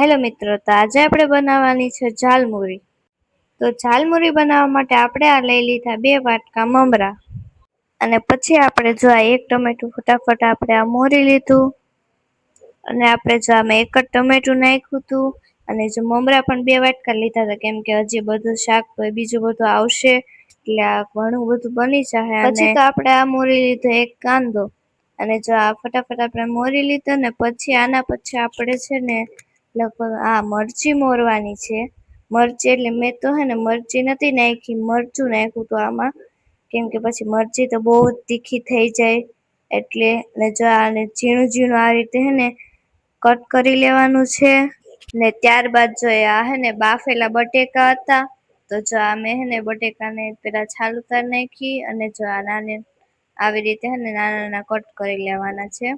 Hello મિત્રો, તો આજે આપણે બનાવવાની છે ઝાલમુરી. તો ઝાલમુરી બનાવવા માટે આપણે આ લઈ લીધા 2 વાટકા મમરા, અને પછી આપણે જો આ 1 ટમેટું ફટાફટ આપણે આ મોરી લીધું, અને આપણે જો આમાં 1 જ ટમેટું નાખ્યું હતું, અને જો મમરા પણ 2 વાટકા લીધા હતા, કેમ કે હજી બધું શાક તો બીજું બધું આવશે એટલે આ ઘણું બધું બની જશે. પછી તો આપણે આ મોરી લીધો 1 કાંદો, અને જો આ ફટાફટ આપણે મોરી લીધો ને પછી આના પછી આપણે છે ને લગભગ આ મરચી મોરવાની છે. મરચી એટલે મેં તો હે ને મરચી નથી નાખી, મરચું નાખ્યું તો આમાં, કેમ કે પછી મરચી તો બહુ તીખી થઈ જાય એટલે. ને જો આને ઝીણું ઝીણું આ રીતે હે ને કટ કરી લેવાનું છે. ને ત્યારબાદ જો આ હે ને બાફેલા બટેકા હતા, તો જો આ મેં હે ને બટેકાને પેલા છાલ ઉતારી નાખી, અને જો આ નાને આવી રીતે હે ને નાના નાના કટ કરી લેવાના છે.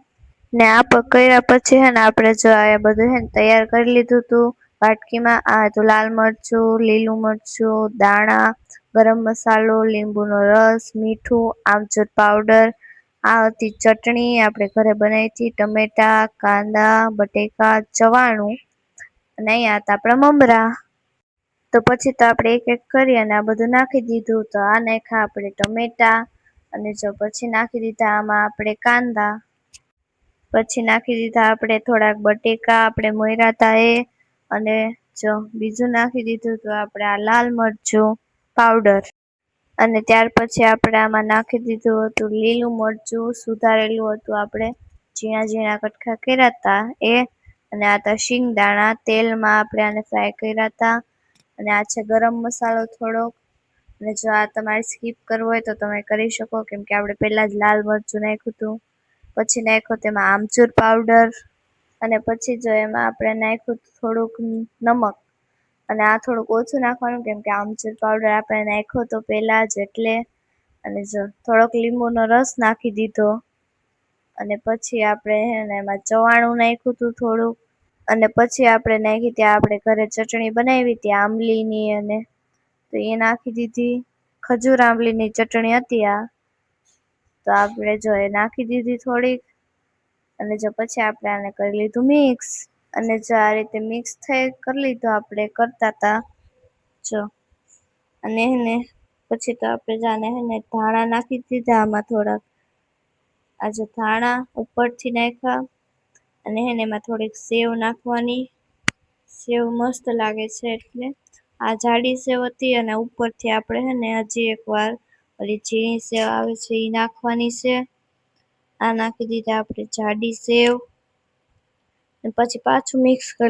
ને આ કર્યા પછી હે ને આપણે જો આ બધું હે ને તૈયાર કરી લીધું હતું વાટકીમાં. આ તો લાલ મરચું, લીલું મરચું, દાણા, ગરમ મસાલો, લીંબુનો રસ, મીઠું, આમચૂર પાવડર, આ હતી ચટણી આપણે ઘરે બનાવી હતી, ટમેટા, કાંદા, બટેકા, ચવાણું, અને અહીંયા હતા આપણા મમરા. તો પછી તો આપણે એક એક કરી અને આ બધું નાખી દીધું. તો આ નાખ્યા આપણે ટમેટા, અને જો પછી નાખી દીધા આમાં આપણે કાંદા, પછી નાખી દીધા આપણે થોડાક બટેકા આપણે મોયરા હતા એ, અને જો બીજું નાખી દીધું તો આપણે આ લાલ મરચું પાવડર, અને ત્યાર પછી આપણે આમાં નાખી દીધું હતું લીલું મરચું સુધારેલું હતું, આપણે ઝીણા ઝીણા કટકા કર્યા હતા એ, અને આ હતા શિંગદાણા, તેલમાં આપણે આને ફ્રાય કર્યા હતા, અને આ છે ગરમ મસાલો થોડોક. અને જો આ તમારે સ્કીપ કરવો હોય તો તમે કરી શકો, કેમ કે આપણે પહેલાં જ લાલ મરચું નાખ્યું હતું. પછી નાખ્યો તેમાં આમચૂર પાવડર, અને પછી જો એમાં આપણે નાખ્યું થોડુંક નમક, અને આ થોડુંક ઓછું નાખવાનું કેમ કે આમચૂર પાવડર આપણે નાખ્યો તો પહેલાં જ એટલે. અને જો થોડોક લીંબુનો રસ નાખી દીધો, અને પછી આપણે હે ને એમાં ચવાણું નાખ્યું હતું થોડુંક, અને પછી આપણે નાખી ત્યાં આપણે ઘરે ચટણી બનાવી હતી આંબલીની, અને તો એ નાખી દીધી. ખજૂર આંબલીની ચટણી હતી આ, તો આપણે જો એ નાખી દીધી થોડીક, અને જો પછી આપણે આને કરી લીધું મિક્સ. અને જો આ રીતે મિક્સ કરી લીધું આપણે કરતા હતા જો, અને એને પછી તો આપણે જાને હે ને ધાણા નાખી દીધા આમાં થોડાક, આજે ધાણા ઉપરથી નાખ્યા, અને હે ને એમાં થોડીક સેવ નાખવાની. સેવ મસ્ત લાગે છે એટલે. આ જાડી સેવ હતી, અને ઉપરથી આપણે હે ને હજી એકવાર ઓલી ઝીણી સેવ આવે છે એ નાખવાની છે. આ નાખી દીધા આપણે જાડી સેવ, પછી પાછું મિક્સ કરી